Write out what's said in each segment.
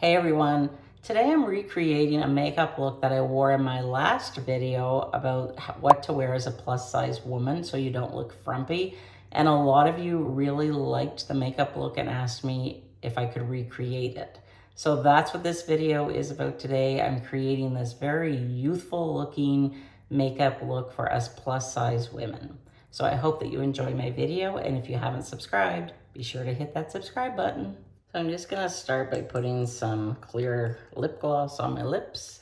Hey everyone, today I'm recreating a makeup look that I wore in my last video about what to wear as a plus size woman so you don't look frumpy. And a lot of you really liked the makeup look and asked me if I could recreate it. So that's what this video is about today. I'm creating this very youthful looking makeup look for us plus size women. So I hope that you enjoy my video, and if you haven't subscribed, be sure to hit that subscribe button. So I'm just gonna start by putting some clear lip gloss on my lips.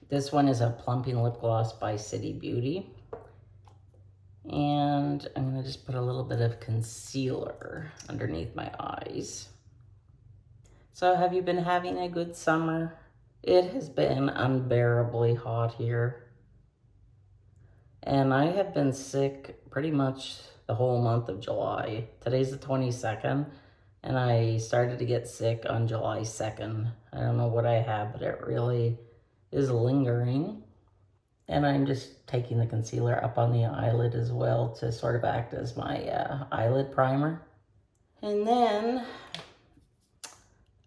This one is a plumping lip gloss by City Beauty. And I'm gonna just put a little bit of concealer underneath my eyes. So have you been having a good summer? It has been unbearably hot here. And I have been sick pretty much the whole month of July. Today's the 22nd, and I started to get sick on July 2nd. I don't know what I have, but it really is lingering. And I'm just taking the concealer up on the eyelid as well to sort of act as my eyelid primer. And then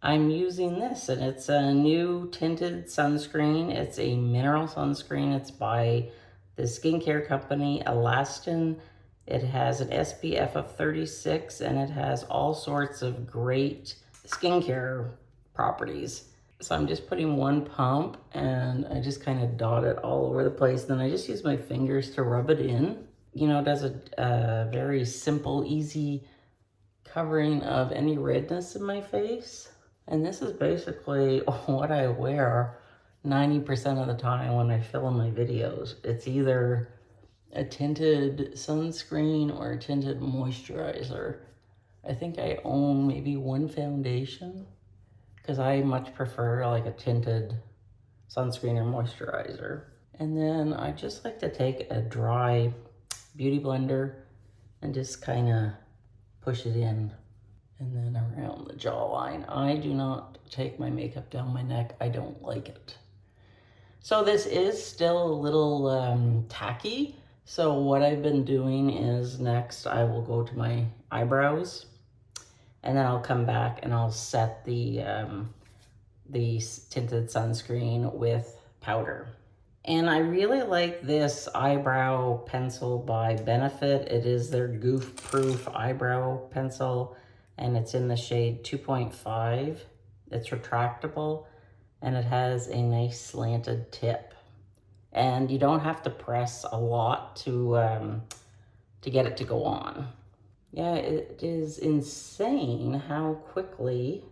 I'm using this, and it's a new tinted sunscreen. It's a mineral sunscreen. It's by the skincare company Elastin. It has an SPF of 36, and it has all sorts of great skincare properties. So I'm just putting one pump, and I just kind of dot it all over the place. Then I just use my fingers to rub it in. You know, it does a very simple, easy covering of any redness in my face. And this is basically what I wear 90% of the time when I film my videos. It's either a tinted sunscreen or a tinted moisturizer. I think I own maybe one foundation because I much prefer like a tinted sunscreen or moisturizer. And then I just like to take a dry beauty blender and just kind of push it in. And then around the jawline. I do not take my makeup down my neck. I don't like it. So this is still a little tacky. So what I've been doing is next I will go to my eyebrows, and then I'll come back and I'll set the tinted sunscreen with powder. And I really like this eyebrow pencil by Benefit. It is their goof proof eyebrow pencil, and it's in the shade 2.5. It's retractable, and it has a nice slanted tip. And you don't have to press a lot to get it to go on. Yeah, it is insane how quickly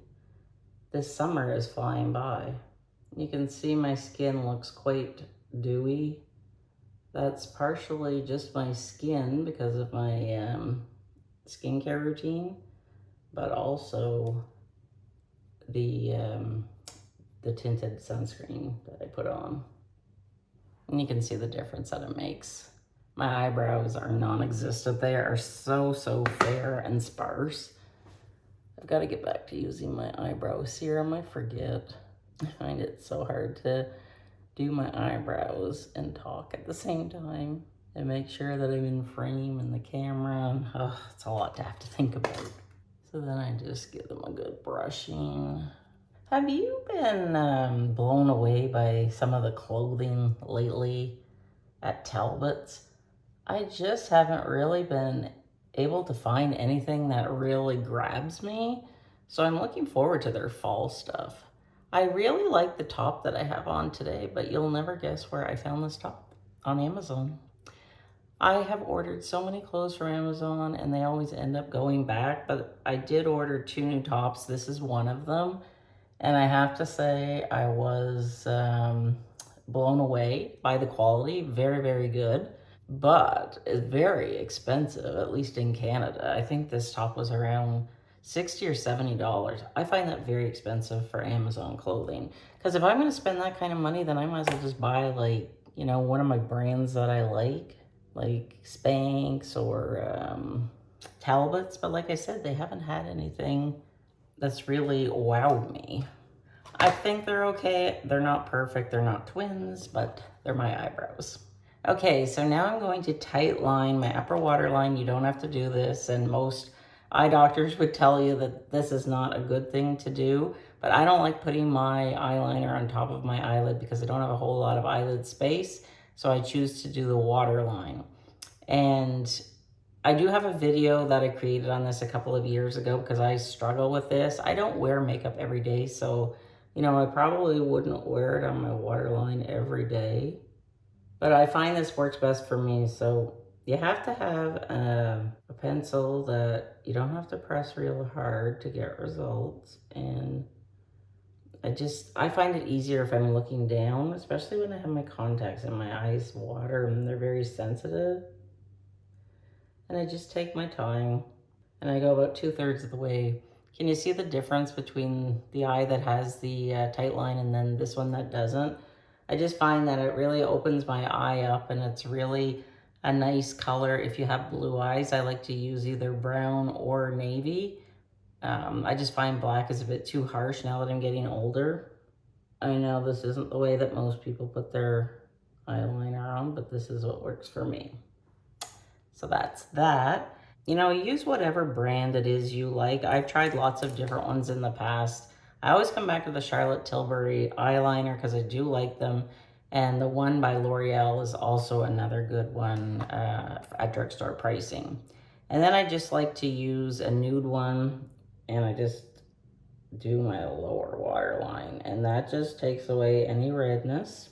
this summer is flying by. You can see my skin looks quite dewy. That's partially just my skin because of my skincare routine, but also the tinted sunscreen that I put on. And you can see the difference that it makes. My eyebrows are non-existent. They are so fair and sparse. I've got to get back to using my eyebrow serum. I forget. I find it so hard to do my eyebrows and talk at the same time and make sure that I'm in frame in the camera. And, it's a lot to have to think about. So then I just give them a good brushing. Have you been blown away by some of the clothing lately at Talbot's? I just haven't really been able to find anything that really grabs me. So I'm looking forward to their fall stuff. I really like the top that I have on today, but you'll never guess where I found this top. On Amazon. I have ordered so many clothes from Amazon, and they always end up going back, but I did order 2 new tops. This is one of them. And I have to say, I was blown away by the quality. Very good. But it's very expensive, at least in Canada. I think this top was around $60 or $70. I find that very expensive for Amazon clothing. Because if I'm going to spend that kind of money, then I might as well just buy, like, you know, one of my brands that I like Spanx or Talbot's. But like I said, they haven't had anything that's really wowed me. I think they're okay. They're not perfect. They're not twins, but they're my eyebrows. Okay, so now I'm going to tight line my upper waterline. You don't have to do this, and most eye doctors would tell you that this is not a good thing to do, but I don't like putting my eyeliner on top of my eyelid because I don't have a whole lot of eyelid space, so I choose to do the waterline. And I do have a video that I created on this a couple of years ago because I struggle with this. I don't wear makeup every day, so, you know, I probably wouldn't wear it on my waterline every day. But I find this works best for me, so you have to have a pencil that you don't have to press real hard to get results. And I find it easier if I'm looking down, especially when I have my contacts and my eyes water and they're very sensitive. And I just take my time and I go about 2/3 of the way. Can you see the difference between the eye that has the tight line and then this one that doesn't? I just find that it really opens my eye up, and it's really a nice color. If you have blue eyes, I like to use either brown or navy. I just find black is a bit too harsh now that I'm getting older. I know this isn't the way that most people put their eyeliner on, but this is what works for me. So that's that. You know, use whatever brand it is you like. I've tried lots of different ones in the past. I always come back to the Charlotte Tilbury eyeliner because I do like them. And the one by L'Oreal is also another good one at drugstore pricing. And then I just like to use a nude one, and I just do my lower waterline. And that just takes away any redness,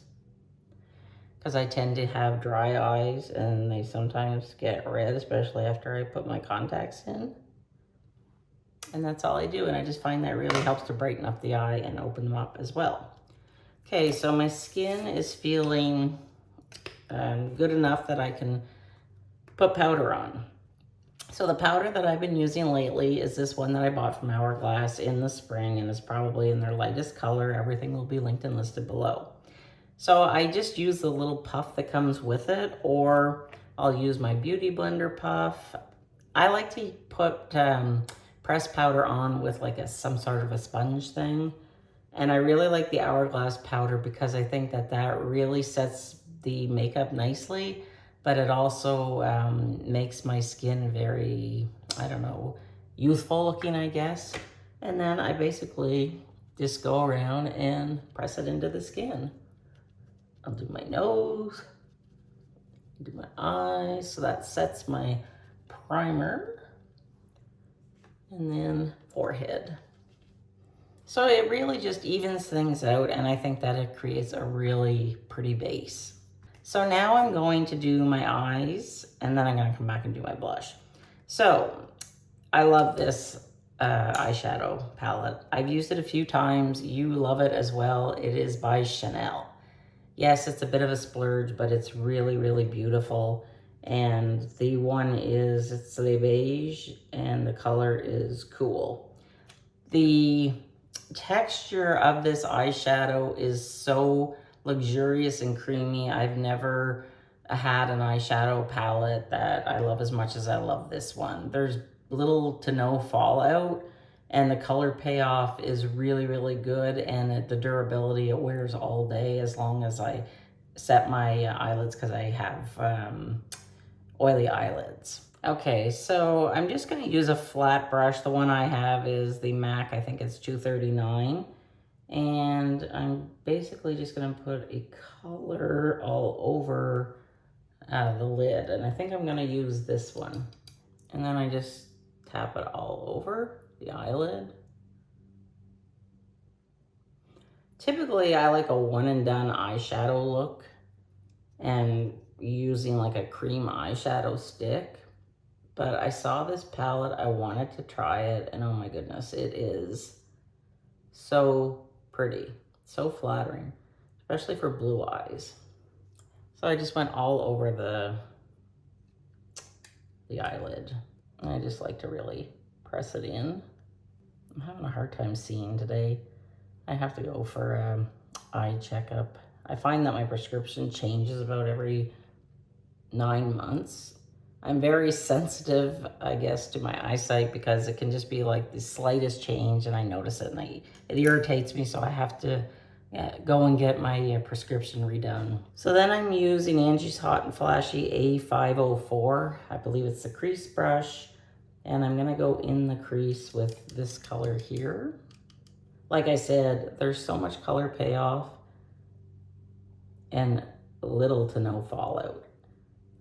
because I tend to have dry eyes and they sometimes get red, especially after I put my contacts in. And that's all I do, and I just find that really helps to brighten up the eye and open them up as well. Okay, so my skin is feeling good enough that I can put powder on. So the powder that I've been using lately is this one that I bought from Hourglass in the spring, and it's probably in their lightest color. Everything will be linked and listed below. So I just use the little puff that comes with it, or I'll use my Beauty Blender puff. I like to put pressed powder on with like some sort of a sponge thing. And I really like the Hourglass powder because I think that that really sets the makeup nicely, but it also makes my skin very, I don't know, youthful looking, I guess. And then I basically just go around and press it into the skin. I'll do my nose, do my eyes, so that sets my primer, and then forehead. So it really just evens things out, and I think that it creates a really pretty base. So now I'm going to do my eyes, and then I'm gonna come back and do my blush. So I love this eyeshadow palette. I've used it a few times. You love it as well. It is by Chanel. Yes, it's a bit of a splurge, but it's really, really beautiful. And the one is, it's the beige, and the color is Cool. The texture of this eyeshadow is so luxurious and creamy. I've never had an eyeshadow palette that I love as much as I love this one. There's little to no fallout, and the color payoff is really, really good, and the durability, it wears all day as long as I set my eyelids, because I have oily eyelids. Okay, so I'm just gonna use a flat brush. The one I have is the MAC, I think it's 239. And I'm basically just gonna put a color all over the lid. And I think I'm gonna use this one. And then I just tap it all over the eyelid. Typically, I like a one and done eyeshadow look, and using like a cream eyeshadow stick. But I saw this palette, I wanted to try it, and oh my goodness, it is so pretty, so flattering, especially for blue eyes. So I just went all over the eyelid, and I just like to really press it in. I'm having a hard time seeing today. I have to go for an eye checkup. I find that my prescription changes about every 9 months. I'm very sensitive, I guess, to my eyesight, because it can just be like the slightest change and I notice it, and it irritates me, so I have to go and get my prescription redone. So then I'm using Angie's Hot and Flashy A504. I believe it's the crease brush. And I'm gonna go in the crease with this color here. Like I said, there's so much color payoff and little to no fallout.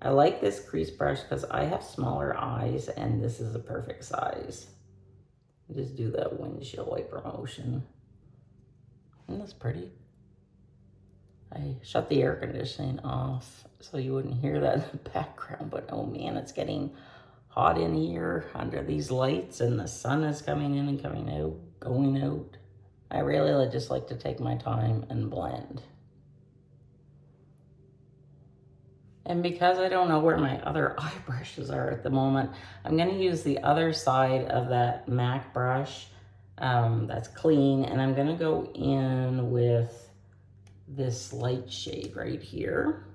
I like this crease brush because I have smaller eyes and this is a perfect size. Just do that windshield wiper motion. Isn't this pretty? I shut the air conditioning off so you wouldn't hear that in the background, but oh man, it's getting hot in here under these lights and the sun is coming in and coming out, going out. I really just like to take my time and blend. And because I don't know where my other eye brushes are at the moment, I'm gonna use the other side of that MAC brush that's clean, and I'm gonna go in with this light shade right here.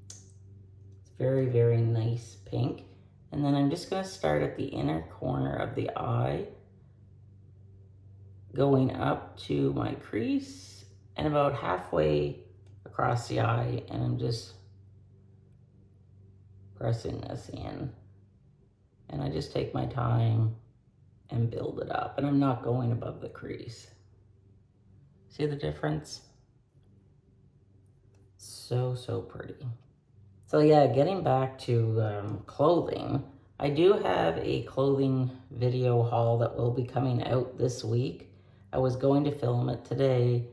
It's very, very nice pink. And then I'm just gonna start at the inner corner of the eye, going up to my crease and about halfway across the eye, and I'm just pressing this in. And I just take my time and build it up, and I'm not going above the crease. See the difference? So pretty. So yeah, getting back to clothing, I do have a clothing video haul that will be coming out this week. I was going to film it today,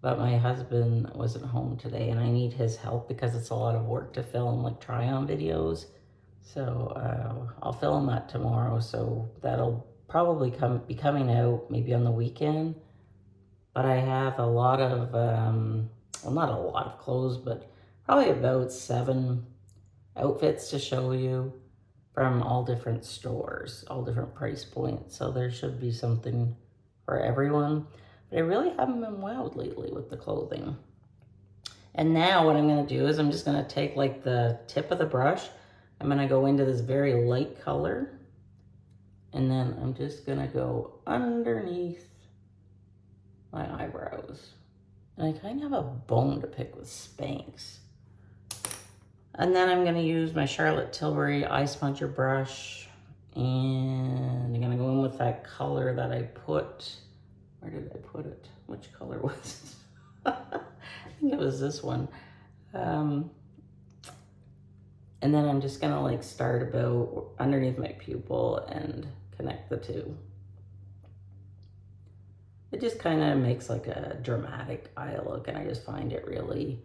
but my husband wasn't home today and I need his help because it's a lot of work to film like try-on videos. So I'll film that tomorrow, so that'll probably be coming out maybe on the weekend. But I have a lot of, well, not a lot of clothes, but probably about 7 outfits to show you from all different stores, all different price points. So there should be something for everyone. But I really haven't been wowed lately with the clothing. And now what I'm gonna do is I'm just gonna take like the tip of the brush. I'm gonna go into this very light color. And then I'm just gonna go underneath my eyebrows. And I kind of have a bone to pick with Spanx. And then I'm gonna use my Charlotte Tilbury eye sponger brush, and I'm gonna go in with that color that I put, where did I put it? Which color was it? I think it was this one. And then I'm just gonna like start about underneath my pupil and connect the two. It just kind of makes like a dramatic eye look, and I just find it really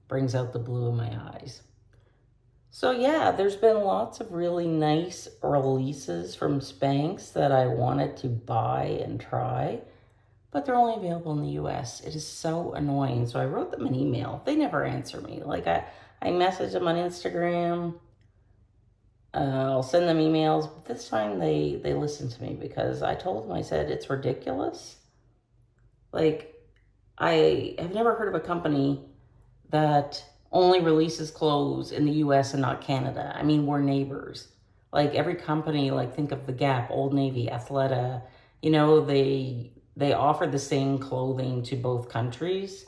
brings out the blue in my eyes. So yeah, there's been lots of really nice releases from Spanx that I wanted to buy and try, but they're only available in the US. It is so annoying. So I wrote them an email. They never answer me. Like I messaged them on Instagram. I'll send them emails, but this time they listened to me because I told them, I said, it's ridiculous. Like, I have never heard of a company that only releases clothes in the US and not Canada. I mean, we're neighbors. Like every company, like think of the Gap, Old Navy, Athleta, you know, they offer the same clothing to both countries.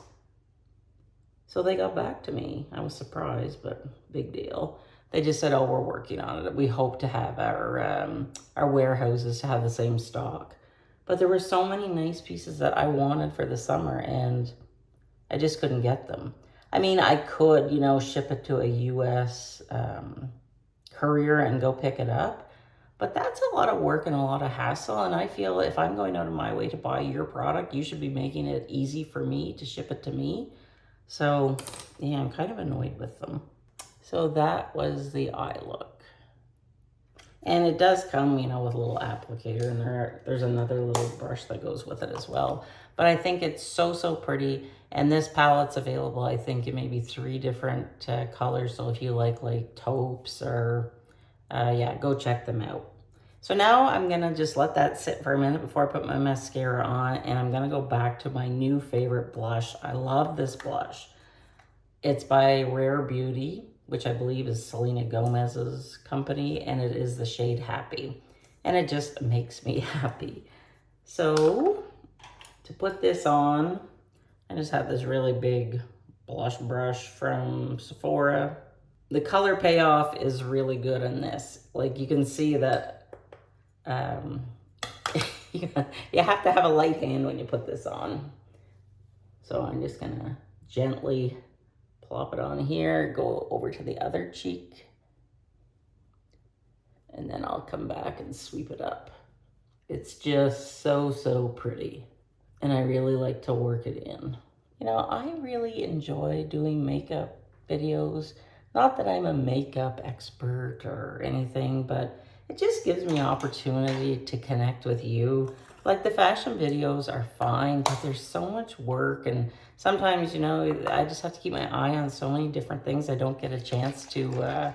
So they got back to me. I was surprised, but big deal. They just said, oh, we're working on it. We hope to have our warehouses to have the same stock. But there were so many nice pieces that I wanted for the summer, and I just couldn't get them. I mean, I could, you know, ship it to a U.S. courier and go pick it up. But that's a lot of work and a lot of hassle. And I feel if I'm going out of my way to buy your product, you should be making it easy for me to ship it to me. So, yeah, I'm kind of annoyed with them. So that was the eye look. And it does come, you know, with a little applicator, and there's another little brush that goes with it as well. But I think it's so pretty. And this palette's available, I think, in maybe 3 different colors. So if you like taupes or, yeah, go check them out. So now I'm gonna just let that sit for a minute before I put my mascara on, and I'm gonna go back to my new favorite blush. I love this blush. It's by Rare Beauty, which I believe is Selena Gomez's company, and it is the shade Happy. And it just makes me happy. So to put this on, I just have this really big blush brush from Sephora. The color payoff is really good on this. Like you can see that you have to have a light hand when you put this on. So I'm just gonna gently plop it on here, go over to the other cheek, and then I'll come back and sweep it up. It's just so, so pretty. And I really like to work it in. You know, I really enjoy doing makeup videos. Not that I'm a makeup expert or anything, but it just gives me opportunity to connect with you. Like the fashion videos are fine, but there's so much work, and sometimes, you know, I just have to keep my eye on so many different things. I don't get a chance to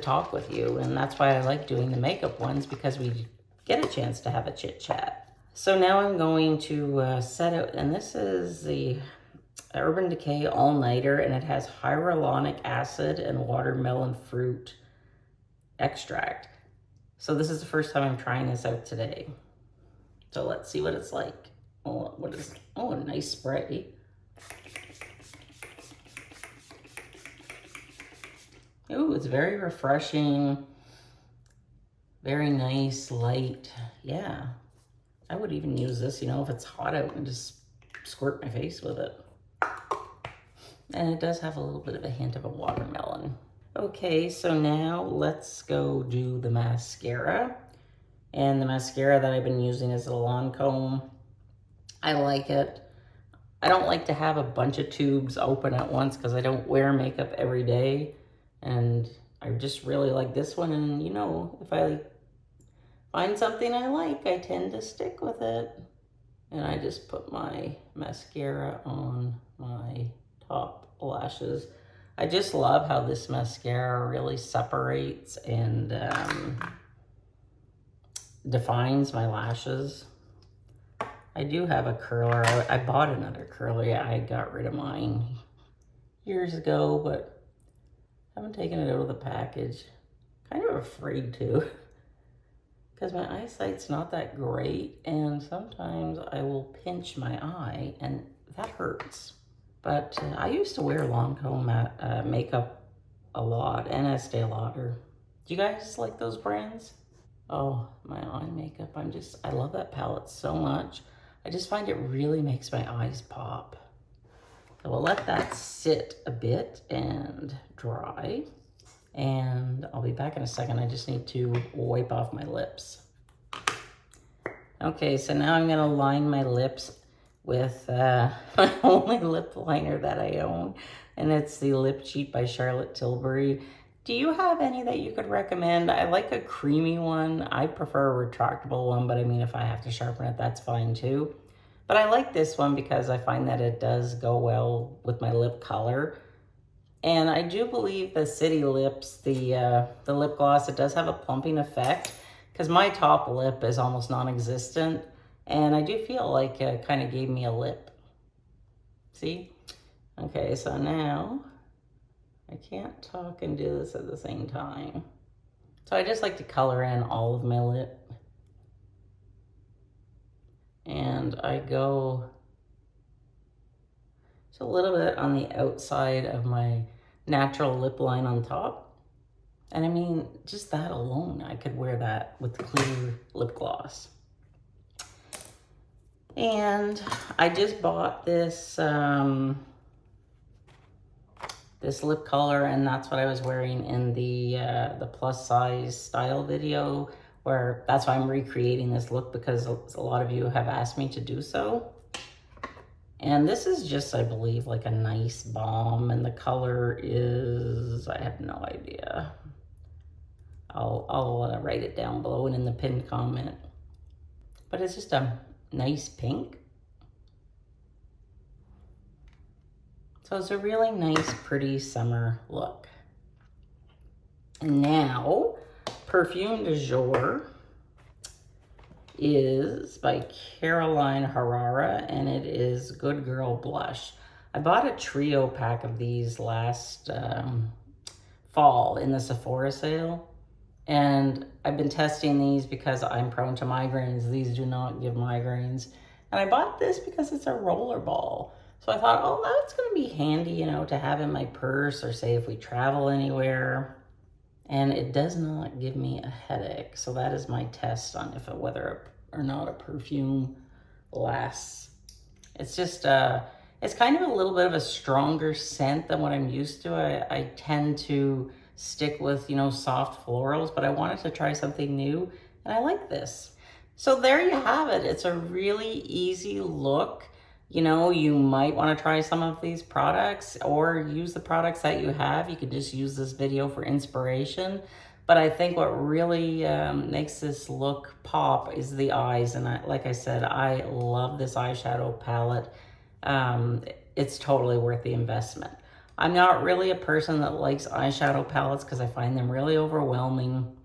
talk with you, and that's why I like doing the makeup ones, because we get a chance to have a chit chat. So now I'm going to set out, and this is the Urban Decay All Nighter, and it has hyaluronic acid and watermelon fruit extract. So this is the first time I'm trying this out today. So let's see what it's like. Oh, what is, oh, a nice spray. Ooh, it's very refreshing. Very nice, light. Yeah. I would even use this, you know, if it's hot out, and just squirt my face with it. And it does have a little bit of a hint of a watermelon. Okay, so now let's go do the mascara. And the mascara that I've been using is the Lancome. I like it. I don't like to have a bunch of tubes open at once because I don't wear makeup every day. And I just really like this one. And you know, if I find something I like, I tend to stick with it. And I just put my mascara on my top lashes. I just love how this mascara really separates and defines my lashes. I do have a curler. I bought another curler. Yeah, I got rid of mine years ago, but I haven't taken it out of the package. Kind of afraid to, because my eyesight's not that great, and sometimes I will pinch my eye, and that hurts. But I used to wear Lancome makeup a lot, and Estee Lauder. Do you guys like those brands? Oh, my eye makeup, I love that palette so much. I just find it really makes my eyes pop. So we'll let that sit a bit and dry. And I'll be back in a second. I just need to wipe off my lips. Okay, so now I'm gonna line my lips with my only lip liner that I own, and it's the Lip Cheat by Charlotte Tilbury. Do you have any that you could recommend? I like a creamy one. I prefer a retractable one, but I mean, if I have to sharpen it, that's fine too. But I like this one because I find that it does go well with my lip color. And I do believe the City Lips, the lip gloss, it does have a plumping effect, because my top lip is almost non-existent. And I do feel like it kind of gave me a lip. See? Okay, so now I can't talk and do this at the same time. So I just like to color in all of my lip. And I go just a little bit on the outside of my natural lip line on top. And I mean, just that alone, I could wear that with clear lip gloss. And I just bought this this lip color, and that's what I was wearing in the plus size style video, where that's why I'm recreating this look, because a lot of you have asked me to do so. And this is just, I believe, like a nice balm, and the color is, I have no idea. I'll write it down below and in the pinned comment. But it's just a nice pink. So it's a really nice, pretty summer look. And now, Perfume du Jour is by Caroline Herrera, and it is Good Girl Blush. I bought a trio pack of these last fall in the Sephora sale, and I've been testing these because I'm prone to migraines. These do not give migraines. And I bought this because it's a roller ball. So I thought, oh, that's gonna be handy, you know, to have in my purse, or say if we travel anywhere. and it does not give me a headache. So that is my test on whether or not a perfume lasts. It's just, it's kind of a little bit of a stronger scent than what I'm used to. I tend to stick with, soft florals, but I wanted to try something new, and I like this. So there you have it. It's a really easy look. You might want to try some of these products or use the products that you have. You could just use this video for inspiration. But I think what really makes this look pop is the eyes. And like I said, I love this eyeshadow palette. It's totally worth the investment. I'm not really a person that likes eyeshadow palettes because I find them really overwhelming.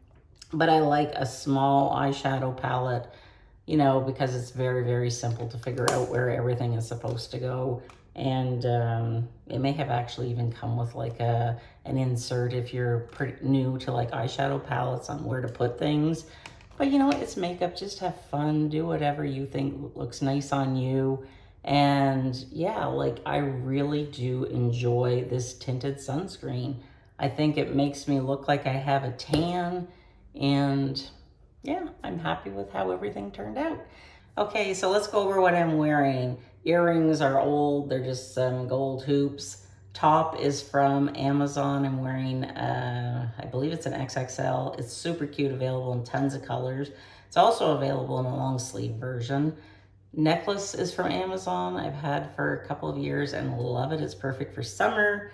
But I like a small eyeshadow palette, because it's very, very simple to figure out where everything is supposed to go. And it may have actually even come with like an insert if you're pretty new to like eyeshadow palettes on where to put things. But it's makeup. Just have fun. Do whatever you think looks nice on you. And yeah, like I really do enjoy this tinted sunscreen. I think it makes me look like I have a tan, and yeah, I'm happy with how everything turned out. Okay, so let's go over what I'm wearing. Earrings are old, they're just some gold hoops. Top is from Amazon. I'm wearing, I believe it's an XXL. It's super cute, available in tons of colors. It's also available in a long sleeve version. Necklace is from Amazon. I've had for a couple of years and love it. It's perfect for summer.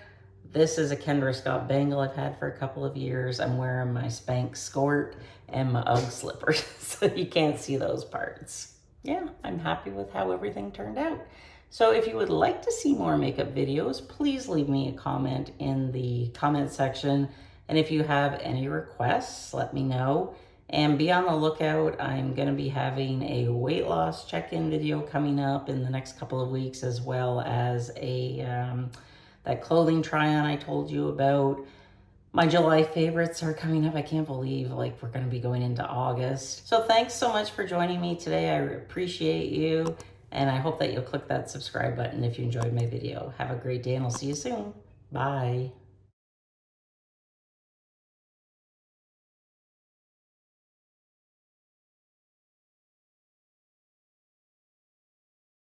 This is a Kendra Scott bangle I've had for a couple of years. I'm wearing my Spanx skirt and my Ugg slippers, so you can't see those parts. Yeah, I'm happy with how everything turned out. So if you would like to see more makeup videos, please leave me a comment in the comment section. And if you have any requests, let me know. And be on the lookout. I'm going to be having a weight loss check-in video coming up in the next couple of weeks, as well as that clothing try-on I told you about. My July favorites are coming up. I can't believe we're going to be going into August. So thanks so much for joining me today. I appreciate you. And I hope that you'll click that subscribe button if you enjoyed my video. Have a great day and I'll see you soon. Bye.